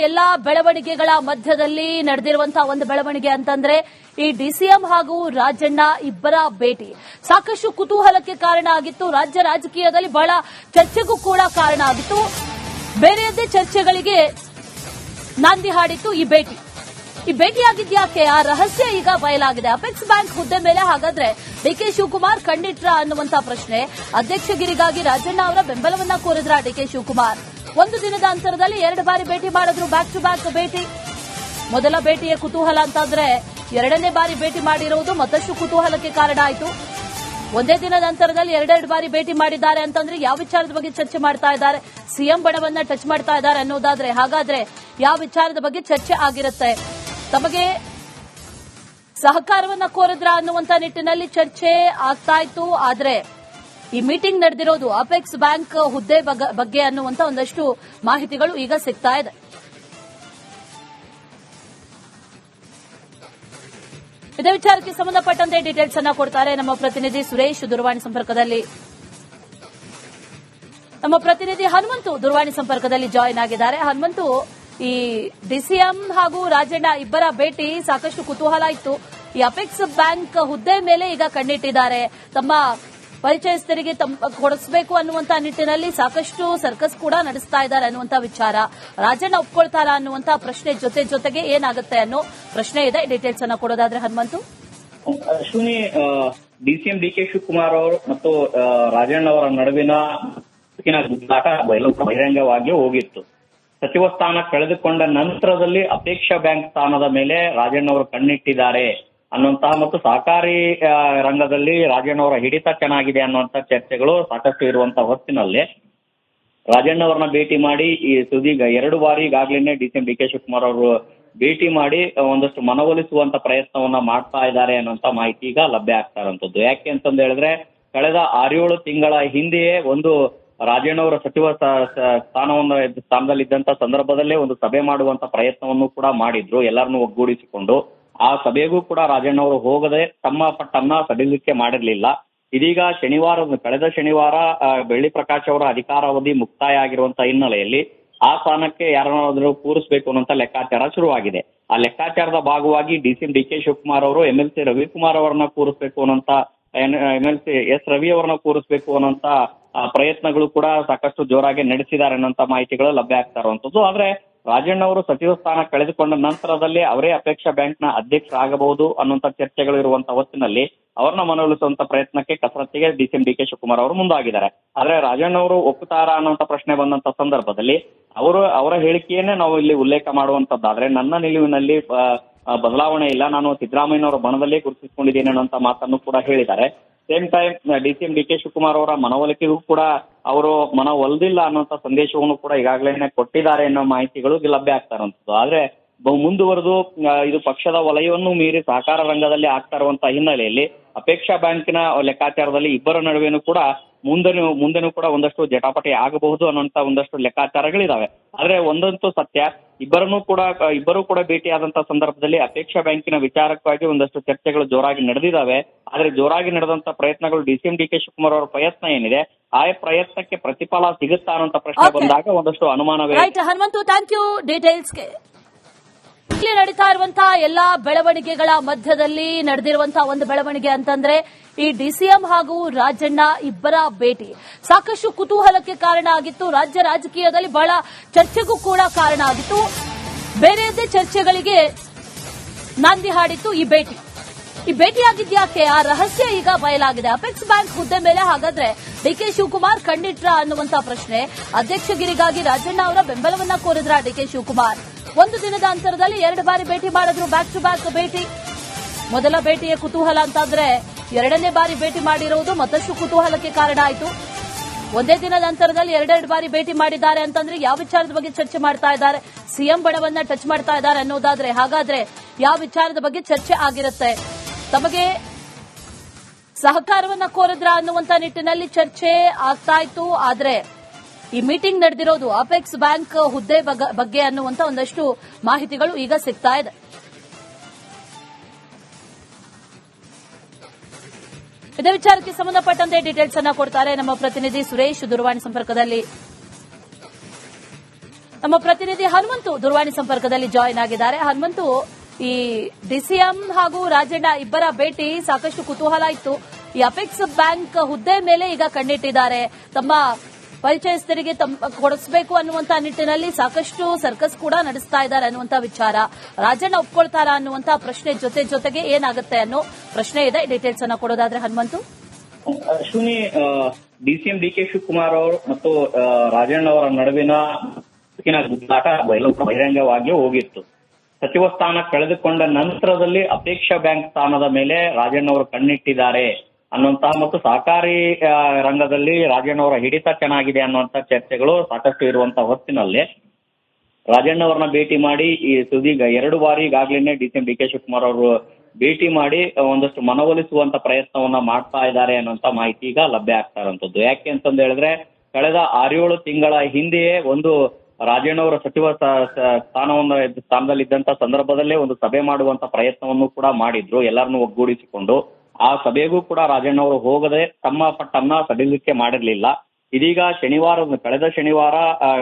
ಎಲ್ಲಾ ಬೆಳವಣಿಗೆಗಳ ಮಧ್ಯದಲ್ಲಿ ನಡೆದಿರುವಂತಹ ಒಂದು ಬೆಳವಣಿಗೆ ಅಂತಂದ್ರೆ ಈ ಡಿಸಿಎಂ ಹಾಗೂ ರಾಜಣ್ಣ ಇಬ್ಬರ ಭೇಟಿ ಸಾಕಷ್ಟು ಕುತೂಹಲಕ್ಕೆ ಕಾರಣ ಆಗಿತ್ತು. ರಾಜ್ಯ ರಾಜಕೀಯದಲ್ಲಿ ಬಹಳ ಚರ್ಚೆಗೂ ಕೂಡ ಕಾರಣ ಆಗಿತ್ತು. ಬೇರೆಯದ್ದೇ ಚರ್ಚೆಗಳಿಗೆ ನಾಂದಿ ಹಾಡಿತ್ತು ಈ ಭೇಟಿ. ಈ ಭೇಟಿಯಾಗಿದ್ಯಾಕೆ ಆ ರಹಸ್ಯ ಈಗ ಬಯಲಾಗಿದೆ. ಅಪೆಕ್ಸ್ ಬ್ಯಾಂಕ್ ಹುದ್ದೆ ಮೇಲೆ ಹಾಗಾದ್ರೆ ಡಿಕೆ ಶಿವಕುಮಾರ್ ಕಣ್ಣಿಟ್ರ ಅನ್ನುವಂತ ಪ್ರಶ್ನೆ. ಅಧ್ಯಕ್ಷಗಿರಿಗಾಗಿ ರಾಜಣ್ಣ ಅವರ ಬೆಂಬಲವನ್ನ ಕೋರಿದ್ರ ಡಿಕೆ ಶಿವಕುಮಾರ್. ಒಂದು ದಿನದ ಅಂತರದಲ್ಲಿ 2 ಬಾರಿ ಭೇಟಿ ಮಾಡಿದ್ರು, ಬ್ಯಾಕ್ ಟು ಬ್ಯಾಕ್ ಭೇಟಿ. ಮೊದಲ ಭೇಟಿಯ ಕುತೂಹಲ ಅಂತಂದ್ರೆ 2ನೇ ಬಾರಿ ಭೇಟಿ ಮಾಡಿರುವುದು ಮತ್ತಷ್ಟು ಕುತೂಹಲಕ್ಕೆ ಕಾರಣ ಆಯಿತು. ಒಂದೇ ದಿನದ ಅಂತರದಲ್ಲಿ 2 ಬಾರಿ ಭೇಟಿ ಮಾಡಿದ್ದಾರೆ ಅಂತಂದ್ರೆ ಯಾವ ವಿಚಾರದ ಬಗ್ಗೆ ಚರ್ಚೆ ಮಾಡ್ತಾ ಇದ್ದಾರೆ, ಸಿಎಂ ಬಣವನ್ನ ಟಚ್ ಮಾಡ್ತಾ ಇದ್ದಾರೆ ಅನ್ನೋದಾದ್ರೆ ಹಾಗಾದ್ರೆ ಯಾವ ವಿಚಾರದ ಬಗ್ಗೆ ಚರ್ಚೆ ಆಗಿರುತ್ತೆ, ತಮಗೆ ಸಹಕಾರವನ್ನ ಕೋರಿದ್ರ ಅನ್ನುವಂತ ನಿಟ್ಟಿನಲ್ಲಿ ಚರ್ಚೆ ಆಗ್ತಾ ಇತ್ತು. ಆದ್ರೆ ಈ ಮೀಟಿಂಗ್ ನಡೆದಿರೋದು ಅಪೆಕ್ಸ್ ಬ್ಯಾಂಕ್ ಹುದ್ದೆ ಬಗ್ಗೆ ಅನ್ನುವಂತ ಒಂದಷ್ಟು ಮಾಹಿತಿಗಳು ಈಗ ಸಿಗ್ತಾ ಇದೆ. ಇದೇ ವಿಚಾರಕ್ಕೆ ಸಂಬಂಧಪಟ್ಟಂತೆ ಡೀಟೇಲ್ಸ್ ಅನ್ನ ಕೊಡ್ತಾರೆ ನಮ್ಮ ಪ್ರತಿನಿಧಿ ಸುರೇಶ್ ದೂರವಾಣಿ ಸಂಪರ್ಕದಲ್ಲಿ. ನಮ್ಮ ಪ್ರತಿನಿಧಿ ಹನುಮಂತು ದೂರವಾಣಿ ಸಂಪರ್ಕದಲ್ಲಿ ಜಾಯಿನ್ ಆಗಿದ್ದಾರೆ. ಹನುಮಂತು, ಈ ಡಿಸಿಎಂ ಹಾಗೂ ರಾಜಣ್ಣ ಇಬ್ಬರ ಭೇಟಿ ಸಾಕಷ್ಟು ಕುತೂಹಲ ಇತ್ತು. ಈ ಅಪೆಕ್ಸ್ ಬ್ಯಾಂಕ್ ಹುದ್ದೆ ಮೇಲೆ ಈಗ ಕಣ್ಣಿಟ್ಟಿದ್ದಾರೆ. ತಮ್ಮ ಪರಿಚಯಸ್ಥರಿಗೆ ಕೊಡಿಸಬೇಕು ಅನ್ನುವಂತ ನಿಟ್ಟಿನಲ್ಲಿ ಸಾಕಷ್ಟು ಸರ್ಕಸ್ ಕೂಡ ನಡೆಸ್ತಾ ಇದ್ದಾರೆ ಅನ್ನುವಂತ ವಿಚಾರ. ರಾಜಣ್ಣ ಒಪ್ಕೊಳ್ತಾರಾ ಅನ್ನುವಂತ ಪ್ರಶ್ನೆ ಜೊತೆಗೆ ಏನಾಗುತ್ತೆ ಅನ್ನೋ ಪ್ರಶ್ನೆ ಇದೆ. ಡೀಟೇಲ್ಸ್ ಅನ್ನ ಕೊಡೋದಾದ್ರೆ ಹನುಮಂತು. ಅಶ್ವಿನಿ, ಡಿಸಿಎಂ ಡಿಕೆ ಶಿವಕುಮಾರ್ ಅವರು ಮತ್ತು ರಾಜಣ್ಣ ಅವರ ನಡುವಿನ ಗುದ್ದಾಟ ಬಹಿರಂಗವಾಗಿ ಹೋಗಿತ್ತು. ಸಚಿವ ಸ್ಥಾನ ಕಳೆದುಕೊಂಡ ನಂತರದಲ್ಲಿ ಅಪೇಕ್ಷಾ ಬ್ಯಾಂಕ್ ಸ್ಥಾನದ ಮೇಲೆ ರಾಜಣ್ಣ ಅವರು ಕಣ್ಣಿಟ್ಟಿದ್ದಾರೆ ಅನ್ನುವಂತಹ ಮತ್ತು ಸಹಕಾರಿ ರಂಗದಲ್ಲಿ ರಾಜಣ್ಣ ಅವರ ಹಿಡಿತ ಚೆನ್ನಾಗಿದೆ ಅನ್ನುವಂತ ಚರ್ಚೆಗಳು ಸಾಕಷ್ಟು ಇರುವಂತಹ ಹೊತ್ತಿನಲ್ಲಿ ರಾಜಣ್ಣ ಅವರನ್ನ ಭೇಟಿ ಮಾಡಿ ಈ ಸುದೀಗ 2 ಬಾರಿ ಈಗಾಗಲೇ ಡಿಸಿಎಂ ಡಿಕೆ ಶಿವಕುಮಾರ್ ಅವರು ಭೇಟಿ ಮಾಡಿ ಒಂದಷ್ಟು ಮನವೊಲಿಸುವಂತ ಪ್ರಯತ್ನವನ್ನ ಮಾಡ್ತಾ ಇದ್ದಾರೆ ಅನ್ನುವಂತ ಮಾಹಿತಿ ಈಗ ಲಭ್ಯ ಆಗ್ತಾ ಇರುವಂತದ್ದು. ಯಾಕೆ ಅಂತಂದು ಹೇಳಿದ್ರೆ ಕಳೆದ 6-7 ತಿಂಗಳ ಹಿಂದೆಯೇ ಒಂದು ರಾಜಣ್ಣ ಅವರ ಸಚಿವ ಸ್ಥಾನದಲ್ಲಿದ್ದಂತ ಸಂದರ್ಭದಲ್ಲೇ ಒಂದು ಸಭೆ ಮಾಡುವಂತ ಪ್ರಯತ್ನವನ್ನು ಕೂಡ ಮಾಡಿದ್ರು, ಎಲ್ಲರನ್ನೂ ಒಗ್ಗೂಡಿಸಿಕೊಂಡು. ಆ ಸಭೆಗೂ ಕೂಡ ರಾಜಣ್ಣ ಅವರು ಹೋಗದೆ ತಮ್ಮ ಪಟ್ಟನ್ನ ಸಡಿಲಿಕೆ ಮಾಡಿರ್ಲಿಲ್ಲ. ಇದೀಗ ಕಳೆದ ಶನಿವಾರ ಬೆಳ್ಳಿ ಪ್ರಕಾಶ್ ಅವರ ಅಧಿಕಾರಾವಧಿ ಮುಕ್ತಾಯ ಆಗಿರುವಂತಹ ಹಿನ್ನೆಲೆಯಲ್ಲಿ ಆ ಸ್ಥಾನಕ್ಕೆ ಯಾರನ್ನಾದ್ರೂ ಕೂರಿಸಬೇಕು ಅನ್ನುವಂತ ಲೆಕ್ಕಾಚಾರ ಶುರುವಾಗಿದೆ. ಆ ಲೆಕ್ಕಾಚಾರದ ಭಾಗವಾಗಿ ಡಿಸಿಎಂ ಡಿಕೆ ಶಿವಕುಮಾರ್ ಅವರು ಎಂಎಲ್ಸಿ ರವಿಕುಮಾರ್ ಅವರನ್ನ ಕೂರಿಸಬೇಕು ಅನ್ನೋಂತ ಎಂಎಲ್ಸಿ ಎಸ್ ರವಿ ಅವರನ್ನ ಕೂರಿಸಬೇಕು ಅನ್ನೋಂತ ಪ್ರಯತ್ನಗಳು ಕೂಡ ಸಾಕಷ್ಟು ಜೋರಾಗಿ ನಡೆಸಿದ್ದಾರೆ ಅನ್ನೋಂತ ಮಾಹಿತಿಗಳು ಲಭ್ಯ ಆಗ್ತಾ ಇರುವಂತದ್ದು. ಆದ್ರೆ ರಾಜಣ್ಣ ಅವರು ಸಚಿವ ಸ್ಥಾನ ಕಳೆದುಕೊಂಡ ನಂತರದಲ್ಲಿ ಅವರೇ ಅಪೇಕ್ಷಾ ಬ್ಯಾಂಕ್ ನ ಅಧ್ಯಕ್ಷರಾಗಬಹುದು ಅನ್ನುವಂತ ಚರ್ಚೆಗಳು ಇರುವಂತಹ ಹೊತ್ತಿನಲ್ಲಿ ಅವರನ್ನ ಮನವೊಲಿಸುವಂತ ಪ್ರಯತ್ನಕ್ಕೆ ಕಸರತ್ತಿಗೆ ಡಿಸಿಎಂ ಡಿಕೆ ಶಿವಕುಮಾರ್ ಅವರು ಮುಂದಾಗಿದ್ದಾರೆ. ಆದ್ರೆ ರಾಜಣ್ಣ ಅವರು ಒಪ್ಪುತ್ತಾರಾ ಅನ್ನುವಂತ ಪ್ರಶ್ನೆ ಬಂದಂತ ಸಂದರ್ಭದಲ್ಲಿ ಅವರ ಹೇಳಿಕೆಯನ್ನೇ ನಾವು ಇಲ್ಲಿ ಉಲ್ಲೇಖ ಮಾಡುವಂತದ್ದಾದ್ರೆ ನನ್ನ ನಿಲುವಿನಲ್ಲಿ ಬದಲಾವಣೆ ಇಲ್ಲ, ನಾನು ಸಿದ್ದರಾಮಯ್ಯನವರ ಬಣದಲ್ಲೇ ಗುರುತಿಸಿಕೊಂಡಿದ್ದೇನೆ ಅನ್ನುವಂತ ಮಾತನ್ನು ಕೂಡ ಹೇಳಿದ್ದಾರೆ. Same time DCM DK Shivakumar ಅವರ ಮನವೊಲಿಕೆಗೂ ಕೂಡ ಅವರು ಮನವೊಲಿದಿಲ್ಲ ಅನ್ನುವಂತ ಸಂದೇಶವನ್ನು ಕೂಡ ಈಗಾಗಲೇ ಕೊಟ್ಟಿದ್ದಾರೆ ಅನ್ನೋ ಮಾಹಿತಿಗಳು ಲಭ್ಯ ಆಗ್ತಾ ಇರುವಂತದ್ದು. ಆದ್ರೆ ಮುಂದುವರೆದು ಇದು ಪಕ್ಷದ ವಲಯವನ್ನು ಮೀರಿ ಸಹಕಾರ ರಂಗದಲ್ಲಿ ಆಗ್ತಾ ಇರುವಂತಹ ಹಿನ್ನೆಲೆಯಲ್ಲಿ ಅಪೇಕ್ಷಾ ಬ್ಯಾಂಕಿನ ಲೆಕ್ಕಾಚಾರದಲ್ಲಿ ಇಬ್ಬರ ನಡುವೆನೂ ಕೂಡ ಮುಂದೆನೂ ಕೂಡ ಒಂದಷ್ಟು ಜಟಾಪಟಿ ಆಗಬಹುದು ಅನ್ನುವಂತ ಒಂದಷ್ಟು ಲೆಕ್ಕಾಚಾರಗಳಿದಾವೆ. ಆದ್ರೆ ಒಂದಂತೂ ಸತ್ಯ, ಇಬ್ಬರು ಕೂಡ ಭೇಟಿಯಾದಂತಹ ಸಂದರ್ಭದಲ್ಲಿ ಅಪೇಕ್ಷಾ ಬ್ಯಾಂಕಿನ ವಿಚಾರಕ್ಕಾಗಿ ಒಂದಷ್ಟು ಚರ್ಚೆಗಳು ಜೋರಾಗಿ ನಡೆದಿದ್ದಾವೆ. ಆದ್ರೆ ಜೋರಾಗಿ ನಡೆದಂತ ಪ್ರಯತ್ನಗಳು ಡಿಸಿಎಂ ಡಿಕೆ ಶಿವಕುಮಾರ್ ಅವರ ಪ್ರಯತ್ನ ಏನಿದೆ ಆ ಪ್ರಯತ್ನಕ್ಕೆ ಪ್ರತಿಫಲ ಸಿಗುತ್ತಾ ಅನ್ನುವಂತ ಪ್ರಶ್ನೆ ಬಂದಾಗ ಒಂದಷ್ಟು ಅನುಮಾನವೇ. ಹನುಮಂತು, ಥ್ಯಾಂಕ್ ಯು ಡೀಟೇಲ್ಸ್ಗೆ. ಇಲ್ಲಿ ನಡೀತಾ ಇರುವಂತಹ ಎಲ್ಲಾ ಬೆಳವಣಿಗೆಗಳ ಮಧ್ಯದಲ್ಲಿ ನಡೆದಿರುವಂತಹ ಒಂದು ಬೆಳವಣಿಗೆ ಅಂತಂದ್ರೆ ಈ ಡಿಸಿಎಂ ಹಾಗೂ ರಾಜಣ್ಣ ಇಬ್ಬರ ಭೇಟಿ ಸಾಕಷ್ಟು ಕುತೂಹಲಕ್ಕೆ ಕಾರಣ ಆಗಿತ್ತು. ರಾಜ್ಯ ರಾಜಕೀಯದಲ್ಲಿ ಬಹಳ ಚರ್ಚೆಗೂ ಕೂಡ ಕಾರಣ ಆಗಿತ್ತು. ಬೇರೆಯದ್ದೇ ಚರ್ಚೆಗಳಿಗೆ ನಾಂದಿ ಹಾಡಿತ್ತು ಈ ಭೇಟಿ. ಈ ಭೇಟಿಯಾಗಿದ್ಯಾಕೆ ಆ ರಹಸ್ಯ ಈಗ ಬಯಲಾಗಿದೆ. ಅಪೆಕ್ಸ್ ಬ್ಯಾಂಕ್ ಹುದ್ದೆ ಮೇಲೆ ಹಾಗಾದ್ರೆ ಡಿಕೆ ಶಿವಕುಮಾರ್ ಕಣ್ಣಿಟ್ರ ಅನ್ನುವಂತ ಪ್ರಶ್ನೆ. ಅಧ್ಯಕ್ಷಗಿರಿಗಾಗಿ ರಾಜಣ್ಣ ಅವರ ಬೆಂಬಲವನ್ನ ಕೋರಿದ್ರ ಡಿಕೆ ಶಿವಕುಮಾರ್. ಒಂದು ದಿನದ ಅಂತರದಲ್ಲಿ 2 ಬಾರಿ ಭೇಟಿ ಮಾಡಿದ್ರು, ಬ್ಯಾಕ್ ಟು ಬ್ಯಾಕ್ ಭೇಟಿ. ಮೊದಲ ಭೇಟಿಯ ಕುತೂಹಲ ಅಂತಂದ್ರೆ 2ನೇ ಬಾರಿ ಭೇಟಿ ಮಾಡಿರುವುದು ಮತ್ತಷ್ಟು ಕುತೂಹಲಕ್ಕೆ ಕಾರಣ ಆಯಿತು. ಒಂದೇ ದಿನದ ಅಂತರದಲ್ಲಿ 2 ಬಾರಿ ಭೇಟಿ ಮಾಡಿದ್ದಾರೆ ಅಂತಂದ್ರೆ ಯಾವ ವಿಚಾರದ ಬಗ್ಗೆ ಚರ್ಚೆ ಮಾಡ್ತಾ ಇದ್ದಾರೆ, ಸಿಎಂ ಬಣವನ್ನ ಟಚ್ ಮಾಡ್ತಾ ಇದ್ದಾರೆ ಅನ್ನೋದಾದ್ರೆ ಹಾಗಾದ್ರೆ ಯಾವ ವಿಚಾರದ ಬಗ್ಗೆ ಚರ್ಚೆ ಆಗಿರುತ್ತೆ, ತಮಗೆ ಸಹಕಾರವನ್ನ ಕೋರಿದ್ರ ಅನ್ನುವಂತ ನಿಟ್ಟಿನಲ್ಲಿ ಚರ್ಚೆ ಆಗ್ತಾ ಇತ್ತು. ಆದ್ರೆ ಈ ಮೀಟಿಂಗ್ ನಡೆದಿರೋದು ಅಪೆಕ್ಸ್ ಬ್ಯಾಂಕ್ ಹುದ್ದೆ ಬಗ್ಗೆ ಅನ್ನುವಂತ ಒಂದಷ್ಟು ಮಾಹಿತಿಗಳು ಈಗ ಸಿಗ್ತಾ ಇದೆ. ಇದೇ ವಿಚಾರಕ್ಕೆ ಸಂಬಂಧಪಟ್ಟಂತೆ ಡೀಟೇಲ್ಸ್ ಅನ್ನ ಕೊಡ್ತಾರೆ ನಮ್ಮ ಪ್ರತಿನಿಧಿ ಸುರೇಶ್ ದೂರವಾಣಿ ಸಂಪರ್ಕದಲ್ಲಿ. ನಮ್ಮ ಪ್ರತಿನಿಧಿ ಹನುಮಂತು ದೂರವಾಣಿ ಸಂಪರ್ಕದಲ್ಲಿ ಜಾಯಿನ್ ಆಗಿದ್ದಾರೆ. ಹನುಮಂತು, ಈ ಡಿಸಿಎಂ ಹಾಗೂ ರಾಜಣ್ಣ ಇಬ್ಬರ ಭೇಟಿ ಸಾಕಷ್ಟು ಕುತೂಹಲ ಇತ್ತು. ಈ ಅಪೆಕ್ಸ್ ಬ್ಯಾಂಕ್ ಹುದ್ದೆ ಮೇಲೆ ಈಗ ಕಣ್ಣಿಟ್ಟಿದ್ದಾರೆ. ತಮ್ಮ ಪರಿಚಯಸ್ಥರಿಗೆ ಕೊಡಿಸಬೇಕು ಅನ್ನುವಂತ ನಿಟ್ಟಿನಲ್ಲಿ ಸಾಕಷ್ಟು ಸರ್ಕಸ್ ಕೂಡ ನಡೆಸ್ತಾ ಇದ್ದಾರೆ ಅನ್ನುವಂತ ವಿಚಾರ. ರಾಜಣ್ಣ ಒಪ್ಕೊಳ್ತಾರಾ ಅನ್ನುವಂತ ಪ್ರಶ್ನೆ ಜೊತೆಗೆ ಏನಾಗುತ್ತೆ ಅನ್ನೋ ಪ್ರಶ್ನೆ ಇದೆ. ಡೀಟೇಲ್ಸ್ ಅನ್ನ ಕೊಡೋದಾದ್ರೆ ಹನುಮಂತು. ಅಶ್ವಿನಿ, ಡಿಸಿಎಂ ಡಿಕೆ ಶಿವಕುಮಾರ್ ಅವರು ಮತ್ತು ರಾಜಣ್ಣ ಅವರ ನಡುವಿನ ಗುದ್ದಾಟ ಬಹಿರಂಗವಾಗಿ ಹೋಗಿತ್ತು. ಸಚಿವ ಸ್ಥಾನ ಕಳೆದುಕೊಂಡ ನಂತರದಲ್ಲಿ ಅಪೇಕ್ಷಾ ಬ್ಯಾಂಕ್ ಸ್ಥಾನದ ಮೇಲೆ ರಾಜಣ್ಣ ಅವರು ಕಣ್ಣಿಟ್ಟಿದ್ದಾರೆ ಅನ್ನುವಂತಹ ಮತ್ತು ಸಹಕಾರಿ ರಂಗದಲ್ಲಿ ರಾಜಣ್ಣ ಅವರ ಹಿಡಿತ ಚೆನ್ನಾಗಿದೆ ಅನ್ನುವಂತ ಚರ್ಚೆಗಳು ಸಾಕಷ್ಟು ಇರುವಂತಹ ಹೊತ್ತಿನಲ್ಲಿ ರಾಜಣ್ಣ ಅವರನ್ನ ಭೇಟಿ ಮಾಡಿ ಈ ಸುದೀಗ 2 ಬಾರಿ ಈಗಾಗಲೇ ಡಿಸಿಎಂ ಡಿಕೆ ಶಿವಕುಮಾರ್ ಅವರು ಭೇಟಿ ಮಾಡಿ ಒಂದಷ್ಟು ಮನವೊಲಿಸುವಂತ ಪ್ರಯತ್ನವನ್ನ ಮಾಡ್ತಾ ಇದ್ದಾರೆ ಅನ್ನುವಂತ ಮಾಹಿತಿ ಈಗ ಲಭ್ಯ ಆಗ್ತಾ ಇರುವಂತದ್ದು. ಯಾಕೆ ಅಂತಂದು ಹೇಳಿದ್ರೆ, ಕಳೆದ 6-7 ತಿಂಗಳ ಹಿಂದೆಯೇ ಒಂದು ರಾಜಣ್ಣ ಅವರ ಸಚಿವ ಸ್ಥಾನದಲ್ಲಿದ್ದಂತ ಸಂದರ್ಭದಲ್ಲೇ ಒಂದು ಸಭೆ ಮಾಡುವಂತ ಪ್ರಯತ್ನವನ್ನು ಕೂಡ ಮಾಡಿದ್ರು, ಎಲ್ಲರನ್ನೂ ಒಗ್ಗೂಡಿಸಿಕೊಂಡು. ಆ ಸಭೆಗೂ ಕೂಡ ರಾಜಣ್ಣ ಅವರು ಹೋಗದೆ ತಮ್ಮ ಪಟ್ಟನ್ನ ಸಡಿಲಿಕೆ ಮಾಡಿರ್ಲಿಲ್ಲ. ಇದೀಗ ಕಳೆದ ಶನಿವಾರ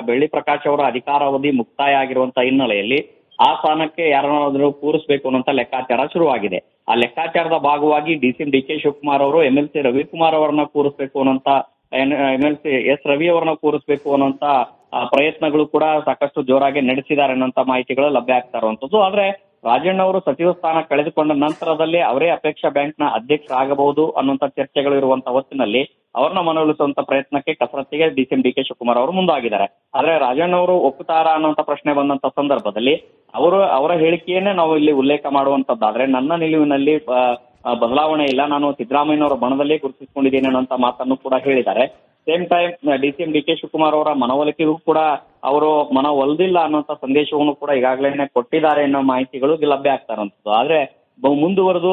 ಬೆಳ್ಳಿ ಪ್ರಕಾಶ್ ಅವರ ಅಧಿಕಾರಾವಧಿ ಮುಕ್ತಾಯ ಆಗಿರುವಂತಹ ಹಿನ್ನೆಲೆಯಲ್ಲಿ ಆ ಸ್ಥಾನಕ್ಕೆ ಯಾರನ್ನಾದ್ರೂ ಕೂರಿಸಬೇಕು ಅನ್ನೋಂತ ಲೆಕ್ಕಾಚಾರ ಶುರುವಾಗಿದೆ. ಆ ಲೆಕ್ಕಾಚಾರದ ಭಾಗವಾಗಿ ಡಿಸಿಎಂ ಡಿಕೆ ಶಿವಕುಮಾರ್ ಅವರು ಎಂಎಲ್ಸಿ ರವಿಕುಮಾರ್ ಅವರನ್ನ ಕೂರಿಸಬೇಕು ಅನ್ನೋಂತ ಎಂಎಲ್ಸಿ ಎಸ್ ರವಿ ಅವರನ್ನ ಕೂರಿಸಬೇಕು ಅನ್ನೋಂತ ಪ್ರಯತ್ನಗಳು ಕೂಡ ಸಾಕಷ್ಟು ಜೋರಾಗಿ ನಡೆಸಿದ್ದಾರೆ ಅನ್ನೋಂತ ಮಾಹಿತಿಗಳು ಲಭ್ಯ ಆಗ್ತಾ ಇರುವಂತದ್ದು. ಆದ್ರೆ ರಾಜಣ್ಣ ಅವರು ಸಚಿವ ಸ್ಥಾನ ಕಳೆದುಕೊಂಡ ನಂತರದಲ್ಲಿ ಅವರೇ ಅಪೇಕ್ಷಾ ಬ್ಯಾಂಕ್ ನ ಅಧ್ಯಕ್ಷರಾಗಬಹುದು ಅನ್ನುವಂತ ಚರ್ಚೆಗಳು ಇರುವಂತಹ ಹೊತ್ತಿನಲ್ಲಿ ಅವ್ರನ್ನ ಮನವೊಲಿಸುವಂತ ಪ್ರಯತ್ನಕ್ಕೆ ಕಸರತ್ತಿಗೆ ಡಿಸಿಎಂ ಡಿಕೆ ಶಿವಕುಮಾರ್ ಅವರು ಮುಂದಾಗಿದ್ದಾರೆ. ಆದ್ರೆ ರಾಜಣ್ಣ ಅವರು ಒಪ್ಪುತ್ತಾರಾ ಅನ್ನುವಂತ ಪ್ರಶ್ನೆ ಬಂದಂತ ಸಂದರ್ಭದಲ್ಲಿ ಅವರ ಹೇಳಿಕೆಯನ್ನೇ ನಾವು ಇಲ್ಲಿ ಉಲ್ಲೇಖ ಮಾಡುವಂತದ್ದಾದ್ರೆ, ನನ್ನ ನಿಲುವಿನಲ್ಲಿ ಬದಲಾವಣೆ ಇಲ್ಲ, ನಾನು ಸಿದ್ದರಾಮಯ್ಯನವರ ಬಣದಲ್ಲೇ ಗುರುತಿಸಿಕೊಂಡಿದ್ದೇನೆ ಅನ್ನುವಂತ ಮಾತನ್ನು ಕೂಡ ಹೇಳಿದ್ದಾರೆ. Same time DCM DK Shivakumar ಅವರ ಮನವೊಲಿಕೆಗೂ ಕೂಡ ಅವರು ಮನವೊಲ್ದಿಲ್ಲ ಅನ್ನುವಂತ ಸಂದೇಶವನ್ನು ಕೂಡ ಈಗಾಗಲೇ ಕೊಟ್ಟಿದ್ದಾರೆ ಅನ್ನೋ ಮಾಹಿತಿಗಳು ಲಭ್ಯ ಆಗ್ತಾ ಇರುವಂತದ್ದು. ಆದ್ರೆ ಮುಂದುವರೆದು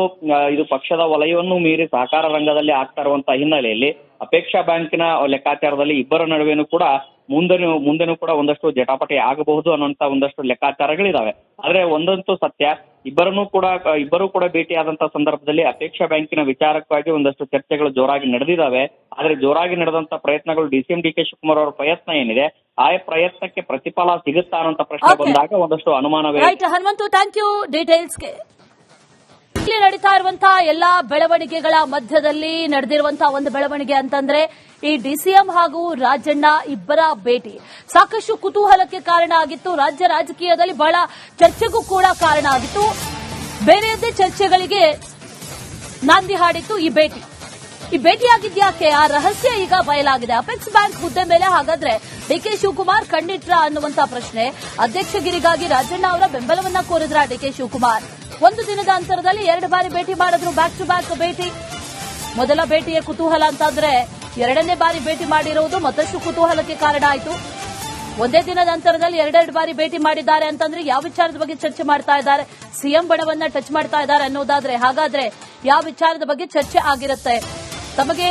ಇದು ಪಕ್ಷದ ವಲಯವನ್ನು ಮೀರಿ ಸಹಕಾರ ರಂಗದಲ್ಲಿ ಆಗ್ತಾ ಇರುವಂತಹ ಹಿನ್ನೆಲೆಯಲ್ಲಿ ಅಪೇಕ್ಷಾ ಬ್ಯಾಂಕಿನ ಲೆಕ್ಕಾಚಾರದಲ್ಲಿ ಇಬ್ಬರ ನಡುವೆನೂ ಕೂಡ ಮುಂದೆನೂ ಕೂಡ ಒಂದಷ್ಟು ಜಟಾಪಟಿ ಆಗಬಹುದು ಅನ್ನುವಂತ ಒಂದಷ್ಟು ಲೆಕ್ಕಾಚಾರಗಳಿದಾವೆ. ಆದ್ರೆ ಒಂದಂತೂ ಸತ್ಯ, ಇಬ್ಬರು ಕೂಡ ಭೇಟಿಯಾದಂತಹ ಸಂದರ್ಭದಲ್ಲಿ ಅಪೇಕ್ಷಾ ಬ್ಯಾಂಕಿನ ವಿಚಾರಕ್ಕಾಗಿ ಒಂದಷ್ಟು ಚರ್ಚೆಗಳು ಜೋರಾಗಿ ನಡೆದಿದ್ದಾವೆ. ಆದ್ರೆ ಜೋರಾಗಿ ನಡೆದಂತ ಪ್ರಯತ್ನಗಳು ಡಿಸಿಎಂ ಡಿಕೆ ಶಿವಕುಮಾರ್ ಅವರ ಪ್ರಯತ್ನ ಏನಿದೆ ಆ ಪ್ರಯತ್ನಕ್ಕೆ ಪ್ರತಿಫಲ ಸಿಗುತ್ತಾ ಅನ್ನೋ ಪ್ರಶ್ನೆ ಬಂದಾಗ ಒಂದಷ್ಟು ಅನುಮಾನವೇ. ಹನುಮಂತು, ಥ್ಯಾಂಕ್ ಯು ಡೀಟೇಲ್ಸ್ಗೆ. ಇಲ್ಲಿ ನಡೀತಾ ಇರುವಂತಹ ಎಲ್ಲಾ ಬೆಳವಣಿಗೆಗಳ ಮಧ್ಯದಲ್ಲಿ ನಡೆದಿರುವಂತಹ ಒಂದು ಬೆಳವಣಿಗೆ ಅಂತಂದ್ರೆ ಈ ಡಿಸಿಎಂ ಹಾಗೂ ರಾಜಣ್ಣ ಇಬ್ಬರ ಭೇಟಿ ಸಾಕಷ್ಟು ಕುತೂಹಲಕ್ಕೆ ಕಾರಣ ಆಗಿತ್ತು. ರಾಜ್ಯ ರಾಜಕೀಯದಲ್ಲಿ ಬಹಳ ಚರ್ಚೆಗೂ ಕೂಡ ಕಾರಣ ಆಗಿತ್ತು. ಬೇರೆಯದ್ದೇ ಚರ್ಚೆಗಳಿಗೆ ನಾಂದಿ ಹಾಡಿತ್ತು ಈ ಭೇಟಿಯಾಗಿದ್ಯಾಕೆ ಆ ರಹಸ್ಯ ಈಗ ಬಯಲಾಗಿದೆ. ಅಪೆಕ್ಸ್ ಬ್ಯಾಂಕ್ ಹುದ್ದೆ ಮೇಲೆ ಹಾಗಾದ್ರೆ ಡಿಕೆ ಶಿವಕುಮಾರ್ ಕಣ್ಣಿಟ್ರ ಅನ್ನುವಂತ ಪ್ರಶ್ನೆ. ಅಧ್ಯಕ್ಷಗಿರಿಗಾಗಿ ರಾಜಣ್ಣ ಅವರ ಬೆಂಬಲವನ್ನ ಕೋರಿದ್ರ ಡಿಕೆ ಶಿವಕುಮಾರ್. ಒಂದು ದಿನದ ಅಂತರದಲ್ಲಿ 2 ಬಾರಿ ಭೇಟಿ ಮಾಡಿದ್ರು, ಬ್ಯಾಕ್ ಟು ಬ್ಯಾಕ್ ಭೇಟಿ. ಮೊದಲ ಭೇಟಿಯ ಕುತೂಹಲ ಅಂತಂದ್ರೆ 2ನೇ ಬಾರಿ ಭೇಟಿ ಮಾಡಿರುವುದು ಮತ್ತಷ್ಟು ಕುತೂಹಲಕ್ಕೆ ಕಾರಣ ಆಯಿತು. ಒಂದೇ ದಿನದ ಅಂತರದಲ್ಲಿ 2 ಬಾರಿ ಭೇಟಿ ಮಾಡಿದ್ದಾರೆ ಅಂತಂದ್ರೆ ಯಾವ ವಿಚಾರದ ಬಗ್ಗೆ ಚರ್ಚೆ ಮಾಡ್ತಾ ಇದ್ದಾರೆ, ಸಿಎಂ ಬಣವನ್ನ ಟಚ್ ಮಾಡ್ತಾ ಇದ್ದಾರೆ ಅನ್ನೋದಾದ್ರೆ ಹಾಗಾದ್ರೆ ಯಾವ ವಿಚಾರದ ಬಗ್ಗೆ ಚರ್ಚೆ ಆಗಿರುತ್ತೆ, ತಮಗೆ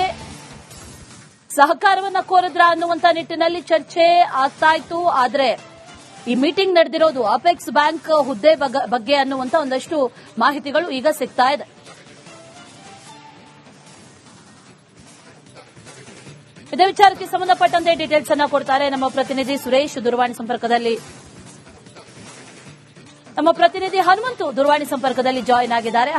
ಸಹಕಾರವನ್ನ ಕೋರಿದ್ರ ಅನ್ನುವಂತ ನಿಟ್ಟಿನಲ್ಲಿ ಚರ್ಚೆ ಆಗ್ತಾ ಇತ್ತು. ಆದ್ರೆ ಈ ಮೀಟಿಂಗ್ ನಡೆದಿರೋದು ಅಪೆಕ್ಸ್ ಬ್ಯಾಂಕ್ ಹುದ್ದೆ ಬಗ್ಗೆ ಅನ್ನುವಂತ ಒಂದಷ್ಟು ಮಾಹಿತಿಗಳು ಈಗ ಸಿಗ್ತಾ ಇದೆ. ಇದೇ ವಿಚಾರಕ್ಕೆ ಸಂಬಂಧಪಟ್ಟಂತೆ ಡೀಟೇಲ್ಸ್ ಅನ್ನ ಕೊಡ್ತಾರೆ ನಮ್ಮ ಪ್ರತಿನಿಧಿ ಸುರೇಶ್ ದೂರವಾಣಿ ಸಂಪರ್ಕದಲ್ಲಿ. ನಮ್ಮ ಪ್ರತಿನಿಧಿ ಹನುಮಂತು ದೂರವಾಣಿ ಸಂಪರ್ಕದಲ್ಲಿ ಜಾಯಿನ್ ಆಗಿದ್ದಾರೆ.